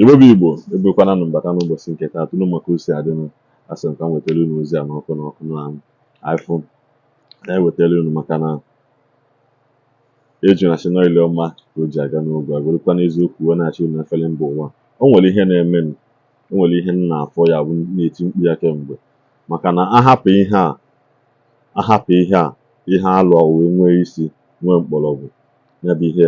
Igbo ebekwana na mbata n'ụbọchị nke taa tụnụ maka osi adịnụ asị m ka m wetara unu ozi a n'ọkụ na iPhone na-ewetara unu maka na eji national ile ọma ka o ji aga n'oge agụrụkwa n'eziokwu wee na-achị unu efere mba ụwa. O nwere ihe na-eme m, o nwere ihe m na-afọ ya bụ na-eti mkpu ya kemgbe maka na ahapụ ihe alụ wee nwee isi nwee mkpọrọgwụ ya bụ ihe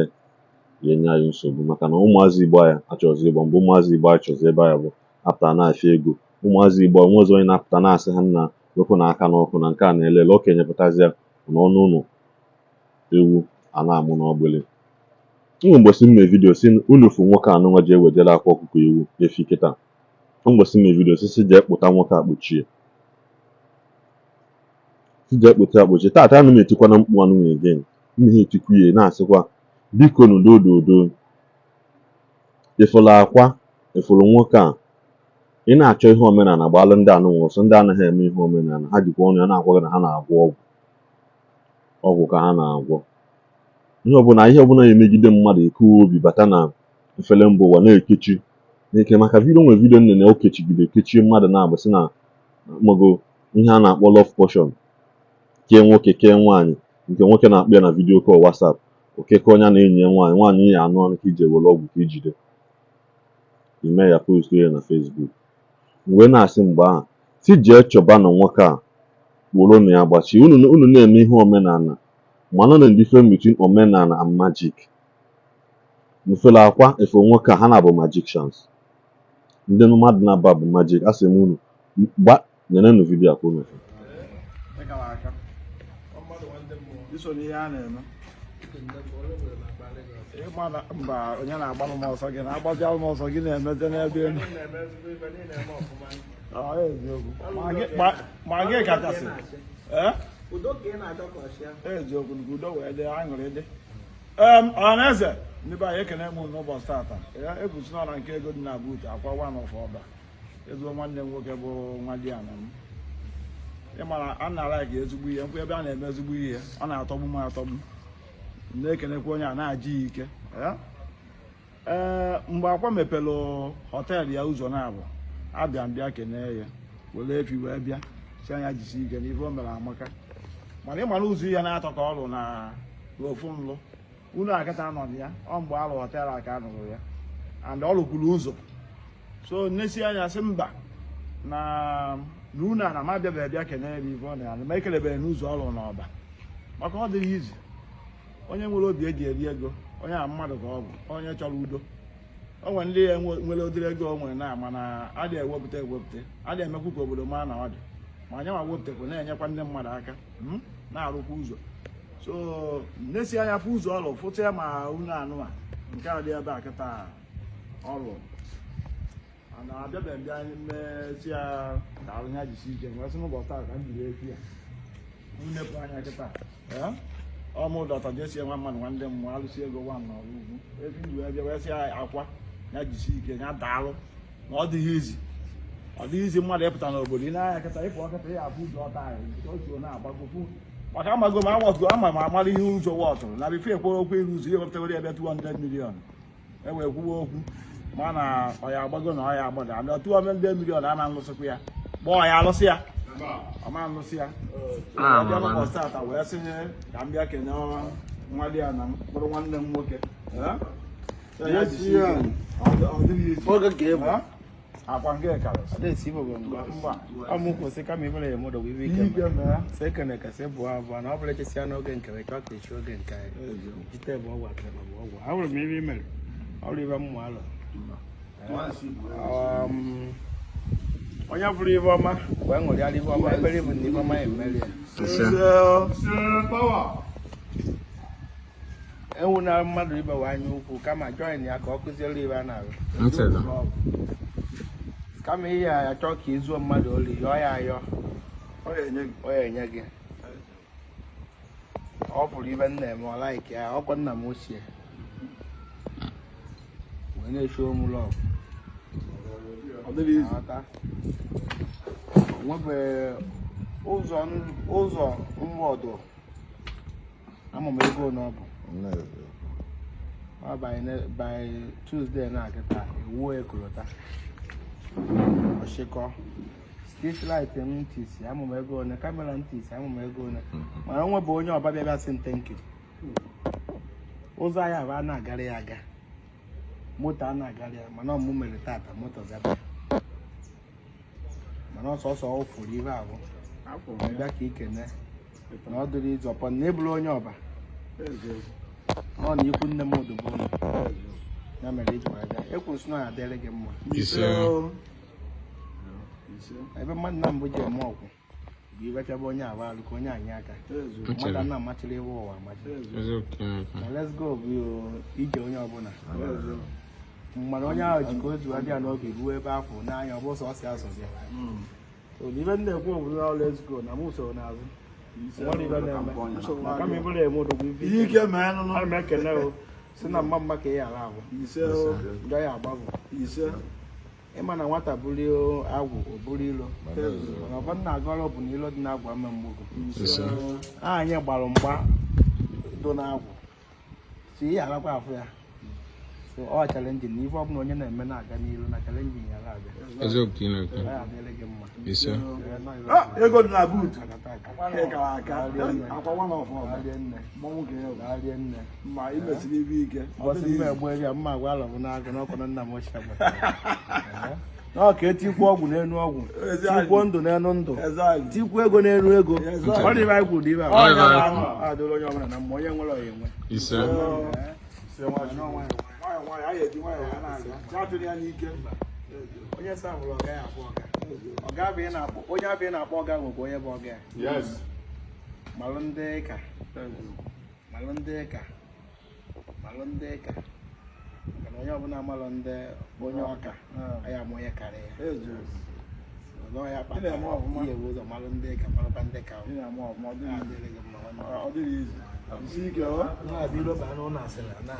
ga-enye anyị nsogbu maka na ụmụazị Igbo ya achọzi ịgba mgbe ụmụazị Igbo achọzi ebe ya bụ apụta na-afịa ego. Ụmụazị Igbo onwe ọzọ onye na-apụta na-asị ha nna wepụ na aka n'ọkụ na nke a na-elele okenye pụtazịa n'ọnụ ụlọ ewu a na-amụ n'ọgbele. Mgbosi mme vidio si unu fụ nwoke anụnwa ji ewejere akwa ọkụkọ ewu efi kịta. Mgbosi mme vidio si jee kpụta nwoke akpụchie taata anụ m etikwana mkpu anụ m again ihe etikwu ya na-asịkwa biko n'udododo ịfụrụ akwa ịfụrụ nwoke a ị na-achọ ihe omenala gbalụ ndị anụnwa ọsọ ndị anaghị eme ihe omenala ha jikwa ọnụ ya na-agwa gị na ha na-agwọ ọgwụ ka ha na-agwọ ihe ọbụla na-emegide mmadụ ekuwe obi bata na efere mba ụwa na-ekechi n'ike maka vidio nwere vidio nne na okechigide ekechie mmadụ na-agbasị na mago ihe a na-akpọ love portion kee nwoke kee nwaanyị nke nwoke na-akpọ ya na vidio kọl WhatsApp okeke onye na-enyi ya nwaanyị ya anụ ọnụ ka iji ewere ọgwụ ka ijide ime ya post ya na Facebook wee na-asị mgbe ahụ si jee chọba na nwoke a wụrụ na ya gbachie unu na-eme ihe omenala mana na difference between omenala and magic. Mfele akwa efe nwoke a ha na-abụ magicians ndị mmadụ na-aba bụ magic asị m unu gba nyenenu vidio akwa unu mba onye na-agba m ọsọ gị na-agbazi m ọsọ gị na-emete n'ebe elu ma gị kachasị eziokwu udo wee dị aṅụrị dị ọhaneze ndị be anyị ekene m n'ụbọchị tata ekwusi na nke ego dị na but akwa one of ọba ezigbo nwanne m nwoke bụ nwa di ana m ịmara a na-ara gị ezigbo ihe mkpụ ebe a na-eme ezigbo ihe ọ na-atọgbu m atọgbu na-ekenekwa onye a na-ajị ike mgbe akwa mepere họteelụ ya ụzọ na-abụ abịa mbịa kenee ya were efi wee bịa si anya jisi ike n'ife o mere amaka mana ịmara ụzọ ihe na-atọ ka ọrụ na ofu nlụ unu akịta nọ ya ọ mgbe alụ họteelụ aka nụrụ ya and ọ rụkwuru ụzọ so nnesi anya sị mba na unu a na m abịabeghị bịa kenee ya ife ọ na ya ma ekelebeghị n'ụzọ ọrụ n'ọba maka ọ dịghị izi onye nwere obi eji eri ego onye a mmadụ ka ọ bụ onye chọrọ udo o nwere ndị ya nwere ụdịrị ego o nwere na mana adịghị ewepụta adịghị emekwu ka obodo maa na ọ dị ma anya ma wepụtakwa na-enyekwa ndị mmadụ aka na-arụkwa ụzọ so nnesi anya fụ ụzọ ọrụ fụta ya ma unu anụ a nke a dị ebe a kịta ọrụ na abịabeghị bịa mmesi ya ka arụ ya jisi ike nwee sị n'ụbọchị taa ka m jiri efi ya nnepụ anya kịta ọmụ dọta jesi nwa mmadụ nwanne mmụọ alụsị ego nwa na ọrụ ugwu efi ndụ ebe wee sị akwa ya jisi ike ya daalụ na ọ dịghị izi mmadụ ịpụta n'obodo ị na-anya kịta ịpụ ọkịta ya abụ ụzọ ọta anyị otu na-agbagofu maka amago m awọtụgo ama m amara ihe ụzọ wọtụrụ na bife ekwere okwu iru ụzọ ihe wepụtawere ebe 200 million ewee kwuwe okwu ma na ọya agbago na ọya agbada abịa 200 million ama nlụsịkwa ya gbaa ya alụsị ya ọma nlụsị ya ọbịa n'ụbọchị tata wee sị ka m bịa kene nwa di ya na m kpụrụ nwanne m nwoke akwa nke karịsị kwụsị kama ibere ya mụdọ wiwe ike se kene ka se bụ abụọ na ọ bụla echesi n'oge nke ka ọ ka echi oge nke jite bụ ọgwụ akịrị ma bụ ọgwụ ahụrụ m ibe imere ọrụ ibe mmụ alụ onye bụrụ ibe ọma wee ṅụrịara ibe ọma ekpere bụ na ibe ọma emeri ya ewu na mmadụ ibe wa anya ukwu kama join ya ka ọ kụziere ibe a na-arụ kama ihe a achọ ka izuo mmadụ olu yọọ ya ayọ ọ ya enye gị ọ fụrụ ibe nna eme ọ laiki ya ọkwa nna m ochie wee na-eshi omu lọv onwebe ụzọ mgbọdụ ama m ego na ọ bụ by Tuesday na-agata ewu ekolota ọchịkọ street light ntisi amụma ego one kamera ntisi amụma ego one mana onwe bụ onye ọba bịa sị ntenke ụzọ anyị abụọ na-agara ya aga moto a na-agara ya mana ọmụ mere tata moto zaba mana ọsọsọ ọ fụrụ ihe abụ bịa ka ikene na ọ dịrị izu ọpọ na ebulu onye ọba ọ na ikwu nne m odobo ụlọ ya mere iji gwara ya ekwuru na ya adịrị gị mma ebe mmadụ na mbụ ji eme ọgwụ bụ iwechaba onye abụ alụ ka onye anyị aka mmadụ na amachiri iwe ụwa amachi na let's go bụ ije onye ọbụla mana onye ahụ ji ka o zuwa bịa n'oge ruo ebe afọ n'anya ọ bụ sọ ọsị asọzi ya ibe m na-ekwu obodo na let's go na m usoro n'azụ kama ibụrụ eme odogwu ibe ekene o si na mma ka ị ghara ahụ gaghị agbabụ ịma na nwata bụrụ agwụ o bụrụ ilo mana ọbọ nna agọrọ bụ na ilo dị na-agwa ama mgbogo anyị gbara mgba do na-agwụ si ị gharakwa afụ ya ọ chalenji na ife ọbụla onye na-eme na-aga n'ilu na chalenji ya na-abịa adịrị gị mma ego dị na buutu nne ma imesiri ibe ike bọsị mma egbu eri mma agwa alọbụ n'agụ n'ọkụ na nna m ochie gbatara ọ ka etikwu ọgwụ n'elu ọgwụ tikwuo ndụ n'elu ndụ tikwuo ego n'elu ego ọ dị ibe anyị kwuru dị ibe adịrị onye ọbụla na mma onye nwere ọya enwe onye sa hụrụ ọga ya akpọ ọga onye abịa na-akpọ ọga nwekwa onye bụ ọga ya malụ ndị ka mana onye ọbụla malụ ndị onye ọka anyị ama onye karịa ya ọzọ ya kpata ihe bụ ụzọ malụ ndị ka malụba ndị ka adịrị gị mma na-abịa iroba anụ na asịrị na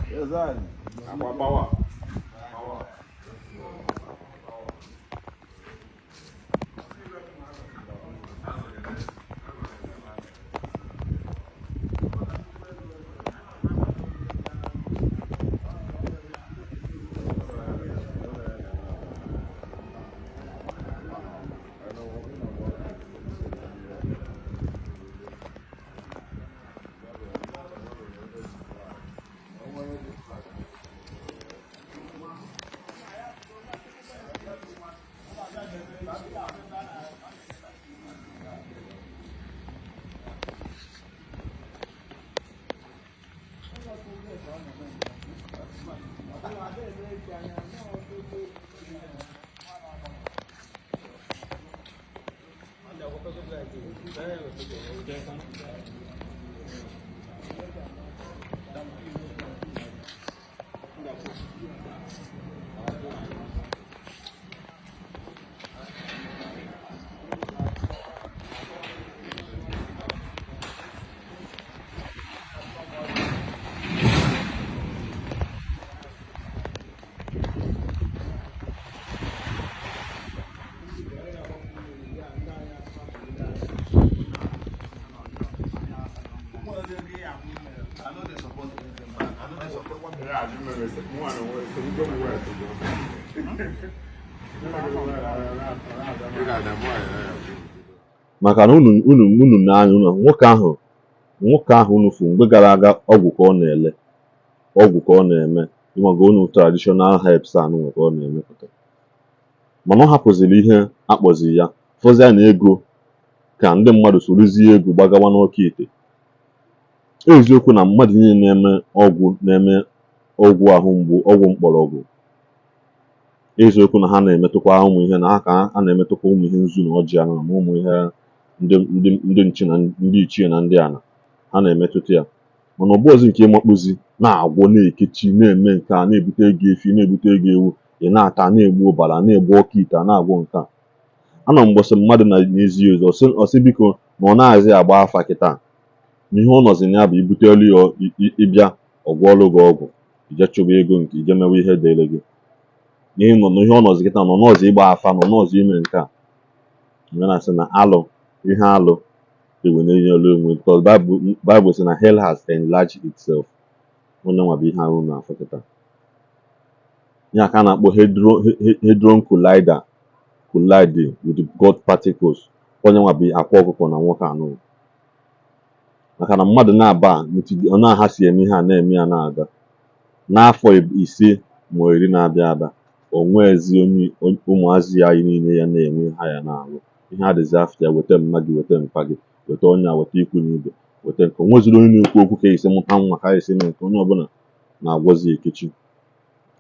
maka na unu na-anya nwoke ahụ unu fụ mgbe gara aga ọgwụ ka ọ na-ele ọgwụ ka ọ na-eme ịmaga unu traditional herbs anụ nwe ka ọ na-emepụta mana ọ hapụziri ihe akpọzi ya fọzia na ego ka ndị mmadụ sorozie ego gbagawa n'ọka ite eziokwu na mmadụ niile na-eme ọgwụ ahụ mgbu ọgwụ mkpọrọgwụ eziokwu na ha na-emetụkwa ụmụ ihe na aka a na-emetụkwa ụmụ ihe nzu na ọjị ana ma ụmụ ihe ndị nchi na ndị ichie na ndị ana ha na-emetụta ya mana ọ bụ ọzọ nke ịmakpụzi na-agwọ na-ekechi na-eme nke a na-ebute ego efi na-ebute ego ewu ị na-ata na-egbu ụbara na-egbu ọka ite na-agwọ nke a ana mgbọsị mmadụ na n'ezi ozi ọsị biko na ọ na-ahazi agba afa kịta na ihe ọ nọzi na ya bụ ibute elu ya ịbịa ọgwụọlụ gị ọgwụ ije chụba ego nke ije mewe ihe dịrị gị ihe nọ n'ihe ọ nọzi kịta nọ n'ọzọ ịgba afa nọ n'ọzọ ime nke a ya na-asị na ihe alụ ewenye elu enwe because Bible sị na hell has enlarged itself onye nwa bụ ihe ahụ na-afụ kịta. Ya ka a na-akpọ hadron collider collide with God particles. Onye nwa bụ akwa ọkụkọ na nwoke anụ. Maka na mmadụ na-aba ọ na-aha si eme ihe a na-eme ya na-aga. N'afọ 5 ma 10 na-abịa abịa, o nweezi ụmụazị ya niile ya na-enwe ha ya na-alụ. Ihe adịzi afọ ya, weta mma gị, weta mpa gị, weta onye a, weta ikwu na ibe, weta nke. O nweziri onye na-ekwu okwu ka esi mụta nwa, ka esi mee nke. Onye ọbụla na-agwọzi ekechi.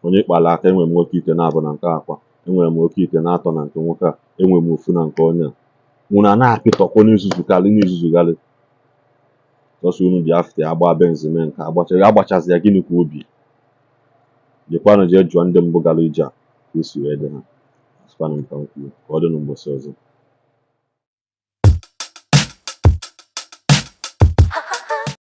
Onye kpara aka, enwere m nwoke ite na-abụ na nke akwa, enwere m nwoke ite na-atọ na nke nwoke a, enwere m ofu na nke onye a. Nwụrụ a na-apịtọkọ n'izuzugharị. Ọsọ unu dị afọ ya agba benzime nke agbachazi ya, gịnị ka obi. Jekwanụ jee jụọ ndị mbụ gara ije a ka o si wee dị ha. Asịkwanụ m ka m kwuo. Ka ọ dị n'ụbọchị ọzọ.